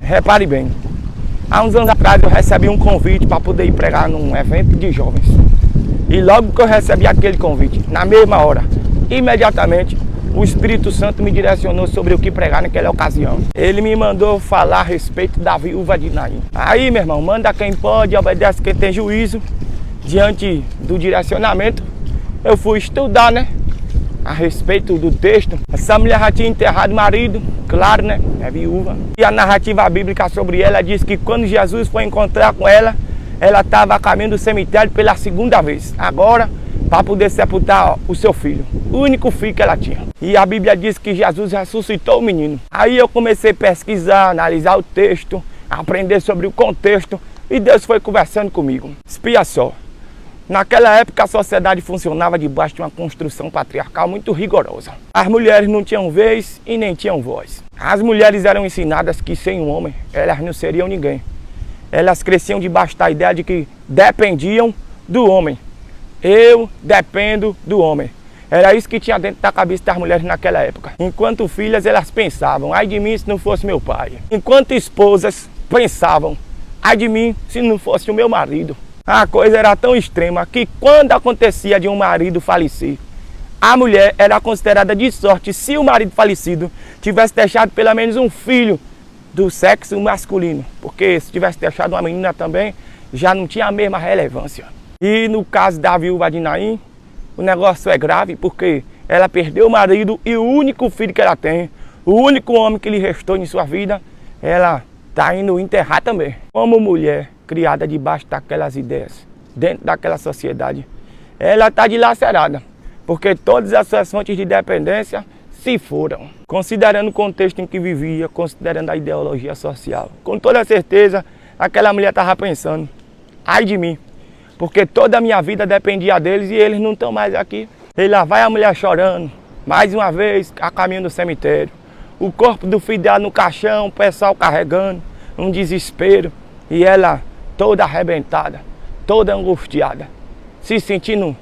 Repare bem, há uns anos atrás eu recebi um convite para poder ir pregar num evento de jovens. E logo que eu recebi aquele convite, na mesma hora, imediatamente, o Espírito Santo me direcionou sobre o que pregar naquela ocasião. Ele me mandou falar a respeito da viúva de Naim. Aí, meu irmão, manda quem pode, obedece quem tem juízo. Diante do direcionamento, eu fui estudar, a respeito do texto. Essa mulher já tinha enterrado o marido, claro, é viúva. E a narrativa bíblica sobre ela diz que quando Jesus foi encontrar com ela, ela estava a caminho do cemitério pela segunda vez. Agora, para poder sepultar o seu filho, o único filho que ela tinha. E a Bíblia diz que Jesus ressuscitou o menino. Aí eu comecei a pesquisar, analisar o texto, aprender sobre o contexto, e Deus foi conversando comigo. Espia só, naquela época a sociedade funcionava debaixo de uma construção patriarcal muito rigorosa. As mulheres não tinham vez e nem tinham voz. As mulheres eram ensinadas que sem um homem elas não seriam ninguém. Elas cresciam debaixo da ideia de que dependiam do homem. Eu dependo do homem. Era isso que tinha dentro da cabeça das mulheres naquela época. Enquanto filhas, elas pensavam, ai de mim se não fosse meu pai. Enquanto esposas pensavam, ai de mim se não fosse o meu marido. A coisa era tão extrema que quando acontecia de um marido falecer, a mulher era considerada de sorte se o marido falecido tivesse deixado pelo menos um filho do sexo masculino. Porque se tivesse deixado uma menina também, já não tinha a mesma relevância. E no caso da viúva de Naim, o negócio é grave porque ela perdeu o marido e o único filho que ela tem, o único homem que lhe restou em sua vida, ela está indo enterrar também. Como mulher criada debaixo daquelas ideias, dentro daquela sociedade, ela está dilacerada, porque todas as suas fontes de dependência se foram. Considerando o contexto em que vivia, considerando a ideologia social, com toda certeza, aquela mulher estava pensando, ai de mim, porque toda a minha vida dependia deles e eles não estão mais aqui. E lá vai a mulher chorando, mais uma vez a caminho do cemitério. O corpo do filho dela no caixão, o pessoal carregando, um desespero. E ela toda arrebentada, toda angustiada, se sentindo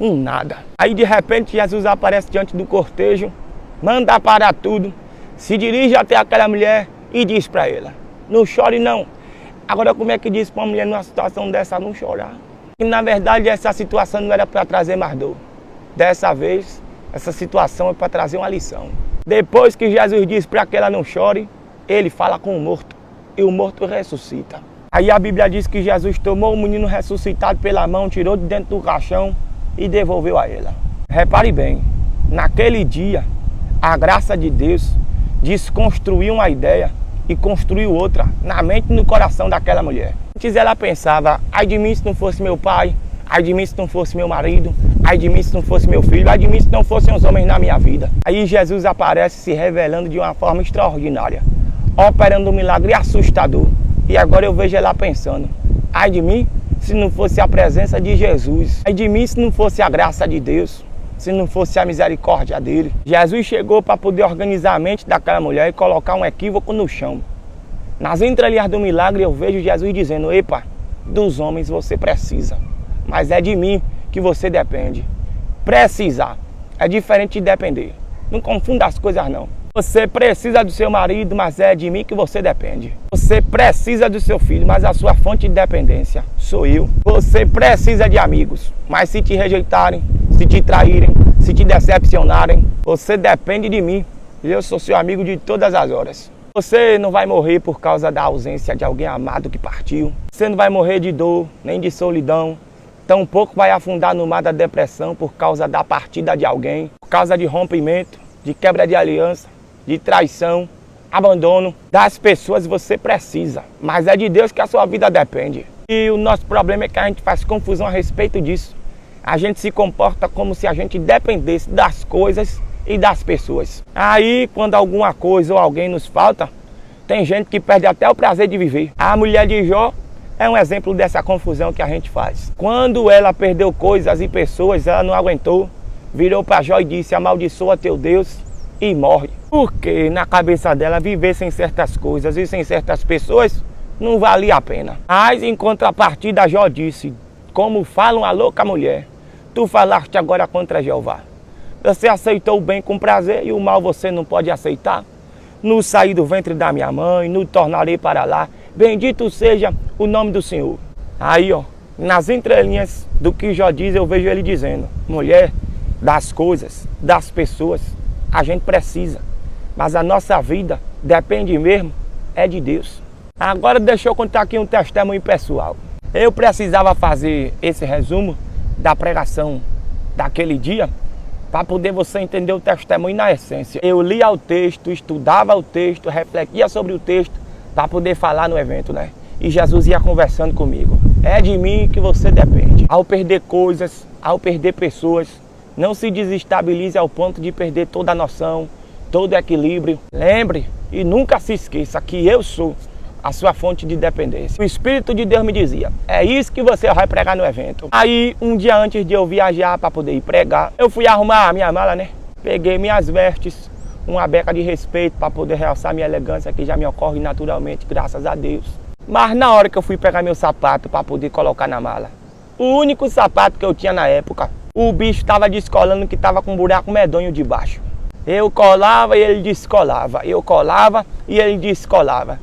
um nada. Aí de repente Jesus aparece diante do cortejo, manda parar tudo, se dirige até aquela mulher e diz para ela, não chore não. Agora como é que diz para uma mulher numa situação dessa não chorar? E na verdade essa situação não era para trazer mais dor. Dessa vez, essa situação é para trazer uma lição. Depois que Jesus diz para que ela não chore, ele fala com o morto e o morto ressuscita. Aí a Bíblia diz que Jesus tomou o menino ressuscitado pela mão, tirou de dentro do caixão e devolveu a ela. Repare bem, naquele dia, a graça de Deus desconstruiu uma ideia e construiu outra na mente e no coração daquela mulher. Antes ela pensava, ai de mim se não fosse meu pai, ai de mim se não fosse meu marido, ai de mim se não fosse meu filho, ai de mim se não fossem os homens na minha vida. Aí Jesus aparece se revelando de uma forma extraordinária, operando um milagre assustador. E agora eu vejo ela pensando, ai de mim se não fosse a presença de Jesus, ai de mim se não fosse a graça de Deus, se não fosse a misericórdia dele. Jesus chegou para poder organizar a mente daquela mulher e colocar um equívoco no chão. Nas entrelinhas do milagre eu vejo Jesus dizendo, epa, dos homens você precisa, mas é de mim que você depende. Precisar é diferente de depender. Não confunda as coisas não. Você precisa do seu marido, mas é de mim que você depende. Você precisa do seu filho, mas a sua fonte de dependência sou eu. Você precisa de amigos, mas se te rejeitarem, se te traírem, se te decepcionarem, você depende de mim. E eu sou seu amigo de todas as horas. Você não vai morrer por causa da ausência de alguém amado que partiu. Você não vai morrer de dor, nem de solidão. Tampouco vai afundar no mar da depressão por causa da partida de alguém, por causa de rompimento, de quebra de aliança, de traição, abandono. Das pessoas você precisa, mas é de Deus que a sua vida depende. E o nosso problema é que a gente faz confusão a respeito disso. A gente se comporta como se a gente dependesse das coisas e das pessoas. Aí, quando alguma coisa ou alguém nos falta, tem gente que perde até o prazer de viver. A mulher de Jó é um exemplo dessa confusão que a gente faz. Quando ela perdeu coisas e pessoas, ela não aguentou, virou para Jó e disse, amaldiçoa teu Deus e morre. Porque na cabeça dela viver sem certas coisas e sem certas pessoas não valia a pena. Mas em contrapartida Jó disse, como fala uma louca mulher, tu falaste agora contra Jeová. Você aceitou o bem com prazer e o mal você não pode aceitar. no sair do ventre da minha mãe, no tornarei para lá. Bendito seja o nome do Senhor. Aí, ó, nas entrelinhas do que Jó diz, eu vejo ele dizendo: mulher, das coisas, das pessoas, a gente precisa, mas a nossa vida depende mesmo é de Deus. Agora deixa eu contar aqui um testemunho pessoal. Eu precisava fazer esse resumo da pregação daquele dia para poder você entender o testemunho na essência. Eu lia o texto, estudava o texto, refletia sobre o texto para poder falar no evento, né? E Jesus ia conversando comigo. É de mim que você depende. Ao perder coisas, ao perder pessoas, não se desestabilize ao ponto de perder toda a noção, todo o equilíbrio. Lembre e nunca se esqueça que eu sou a sua fonte de dependência. O Espírito de Deus me dizia: é isso que você vai pregar no evento. Aí, um dia antes de eu viajar para poder ir pregar, eu fui arrumar a minha mala, né? Peguei minhas vestes, uma beca de respeito para poder realçar minha elegância, que já me ocorre naturalmente, graças a Deus. Mas na hora que eu fui pegar meu sapato para poder colocar na mala, o único sapato que eu tinha na época, o bicho estava descolando, que estava com um buraco medonho debaixo. Eu colava e ele descolava. Eu colava e ele descolava.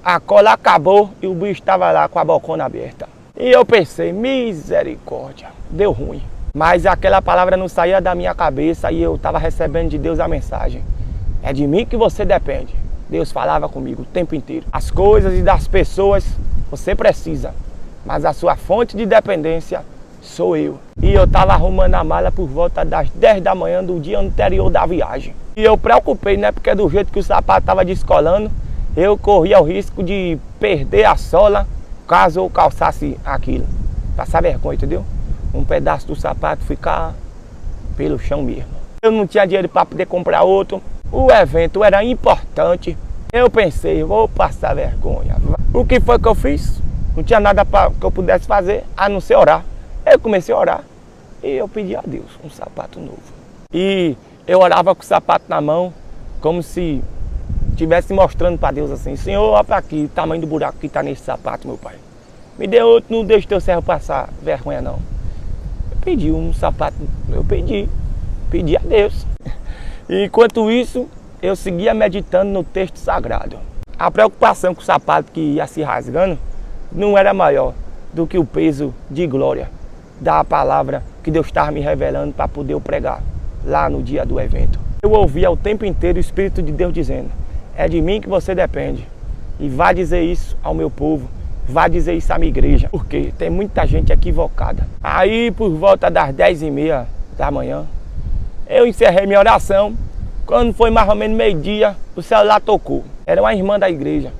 A cola acabou e o bicho estava lá com a bocona aberta. E eu pensei: misericórdia, deu ruim. Mas aquela palavra não saía da minha cabeça e eu estava recebendo de Deus a mensagem: é de mim que você depende. Deus falava comigo o tempo inteiro. As coisas e das pessoas você precisa, mas a sua fonte de dependência sou eu. E eu estava arrumando a mala por volta das 10 da manhã do dia anterior da viagem. E eu preocupei, né? Porque do jeito que o sapato estava descolando, eu corria o risco de perder a sola caso eu calçasse aquilo. Passar vergonha, entendeu? Um pedaço do sapato ficar pelo chão mesmo. Eu não tinha dinheiro para poder comprar outro. O evento era importante. Eu pensei: vou passar vergonha. O que foi que eu fiz? Não tinha nada que eu pudesse fazer a não ser orar. Eu comecei a orar e eu pedi a Deus um sapato novo. E eu orava com o sapato na mão, como se estivesse mostrando para Deus assim: Senhor, olha para aqui o tamanho do buraco que está nesse sapato, meu pai. Me dê outro, não deixe teu servo passar vergonha não. Eu pedi um sapato, eu pedi a Deus. E enquanto isso, eu seguia meditando no texto sagrado. A preocupação com o sapato que ia se rasgando não era maior do que o peso de glória da palavra que Deus estava me revelando para poder eu pregar lá no dia do evento. Eu ouvia o tempo inteiro o Espírito de Deus dizendo: é de mim que você depende. E vá dizer isso ao meu povo, vá dizer isso à minha igreja, porque tem muita gente equivocada. Aí, por volta das 10h30 da manhã, eu encerrei minha oração. Quando foi mais ou menos meio-dia, o celular tocou. Era uma irmã da igreja,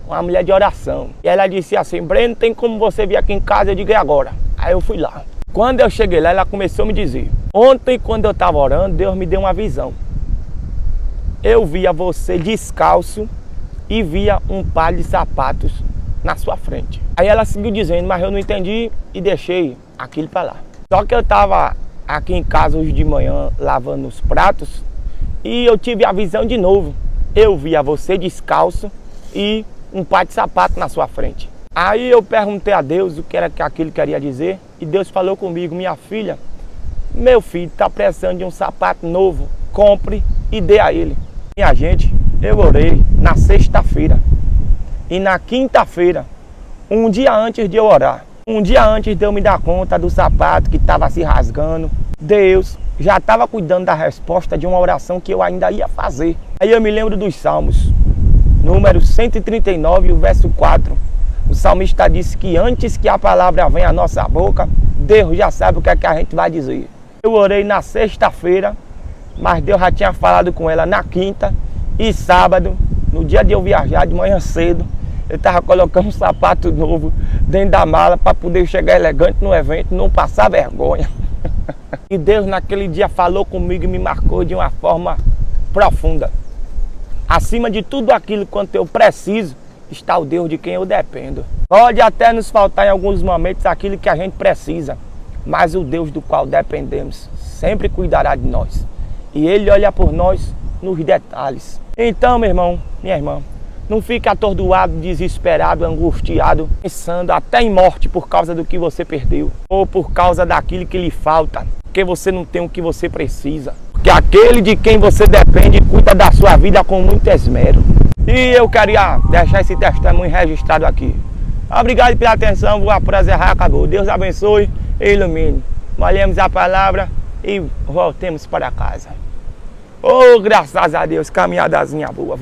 uma mulher de oração. E ela disse assim: Breno, tem como você vir aqui em casa? Eu digo: é agora. Aí eu fui lá. Quando eu cheguei lá, ela começou a me dizer: ontem, quando eu estava orando, Deus me deu uma visão. Eu via você descalço e via um par de sapatos na sua frente. Aí ela seguiu dizendo, mas eu não entendi e deixei aquilo para lá. Só que eu estava aqui em casa hoje de manhã lavando os pratos e eu tive a visão de novo. Eu via você descalço e um par de sapato na sua frente. Aí eu perguntei a Deus o que era que aquilo queria dizer e Deus falou comigo: minha filha, meu filho está precisando de um sapato novo, compre e dê a ele. Minha gente, eu orei na sexta-feira e na quinta-feira, um dia antes de eu orar, um dia antes de eu me dar conta do sapato que estava se rasgando, Deus já estava cuidando da resposta de uma oração que eu ainda ia fazer. Aí eu me lembro dos Salmos, número 139, o verso 4. O salmista disse que antes que a palavra venha à nossa boca, Deus já sabe o que é que a gente vai dizer. Eu orei na sexta-feira, mas Deus já tinha falado com ela na quinta e sábado, no dia de eu viajar de manhã cedo, eu estava colocando um sapato novo dentro da mala para poder chegar elegante no evento, não passar vergonha. E Deus naquele dia falou comigo e me marcou de uma forma profunda. Acima de tudo aquilo quanto eu preciso, está o Deus de quem eu dependo. Pode até nos faltar em alguns momentos aquilo que a gente precisa, mas o Deus do qual dependemos sempre cuidará de nós. E Ele olha por nós nos detalhes. Então, meu irmão, minha irmã, não fique atordoado, desesperado, angustiado, pensando até em morte por causa do que você perdeu, ou por causa daquilo que lhe falta. porque você não tem o que você precisa. Porque aquele de quem você depende cuida da sua vida com muito esmero. E eu queria deixar esse testemunho registrado aqui. Obrigado pela atenção, o prazer acabou. Deus abençoe e ilumine. Molhemos a palavra e voltemos para casa. Oh, graças a Deus, caminhadazinha boa.